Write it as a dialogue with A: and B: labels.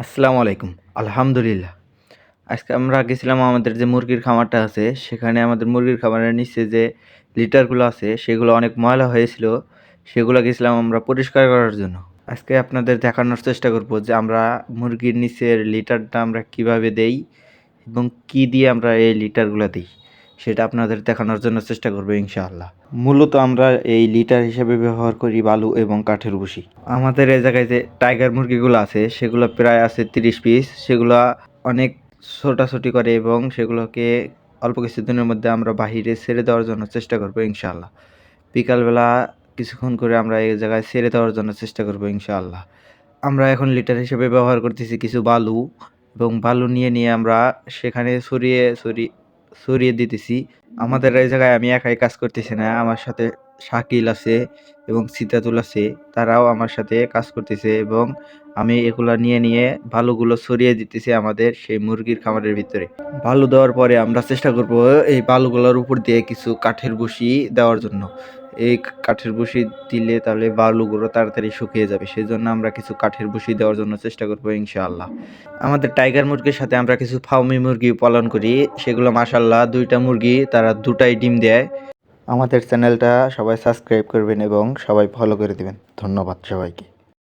A: আসসালামু আলাইকুম। আলহামদুলিল্লাহ। আজকে আমরা গেছিলাম আমাদের যে মুরগির খামারটা আছে, সেখানে আমাদের মুরগির খামারের নিচে যে লিটারগুলো আছে, সেগুলো অনেক ময়লা হয়েছিল। সেগুলো গেছিলাম আমরা পরিষ্কার করার জন্য। আজকে আপনাদের দেখানোর চেষ্টা করব যে আমরা মুরগির নিচের লিটারটা আমরা কিভাবে দেই এবং কি দিয়ে আমরা এই লিটারগুলো দেই। সেটা আপনাদের দেখানোর জন্য চেষ্টা করব ইনশাআল্লাহ। মূলত আমরা এই লিটার হিসেবে ব্যবহার করি বালু এবং কাঠের ভুসি। আমাদের এই জায়গায় যে টাইগার মুরগিগুলো আছে সেগুলো প্রায় আছে 30 পিস। সেগুলা অনেক ছোটাছুটি করে এবং সেগুলোকে অল্প কিছুদিনের মধ্যে আমরা বাহিরে ছেড়ে দেওয়ার জন্য চেষ্টা করব ইনশাআল্লাহ। বিকালবেলা কিছুক্ষণ করে আমরা এই জায়গায় ছেড়ে দেওয়ার জন্য চেষ্টা করব ইনশাআল্লাহ। আমরা এখন লিটার হিসেবে ব্যবহার করতেছি কিছু বালু এবং বালু নিয়ে আমরা সেখানে ছড়িয়ে দিতেছি। আমাদের এই জায়গায় আমি একাই কাজ করতেছি না। আমার সাথে শাকিল আছে এবং সিতাতুল আছে। তারাও আমার সাথে কাজ করতেছে এবং আমি এগুলা নিয়ে বালুগুলো ছড়িয়ে দিতেছি আমাদের সেই মুরগির খামারের ভিতরে। বালু দেওয়ার পরে আমরা চেষ্টা করব এই বালুগুলোর উপর দিয়ে কিছু কাঠের ভুসি দেওয়ার জন্য। এই কাঠের ভুসি দিলে তাহলে বালুগুলো তাড়াতাড়ি শুকিয়ে যাবে। সেজন্য আমরা কিছু কাঠের ভুসি দেওয়ার জন্য চেষ্টা করব ইনশাআল্লাহ। আমাদের টাইগার মুরগির সাথে আমরা কিছু ফার্মি মুরগি পালন করি। সেগুলো মাশাআল্লাহ ২ টা মুরগি তারা ২ টাই ডিম দেয়। আমাদের চ্যানেলটা সবাই সাবস্ক্রাইব করবেন এবং সবাই ফলো করে দিবেন। ধন্যবাদ সবাইকে।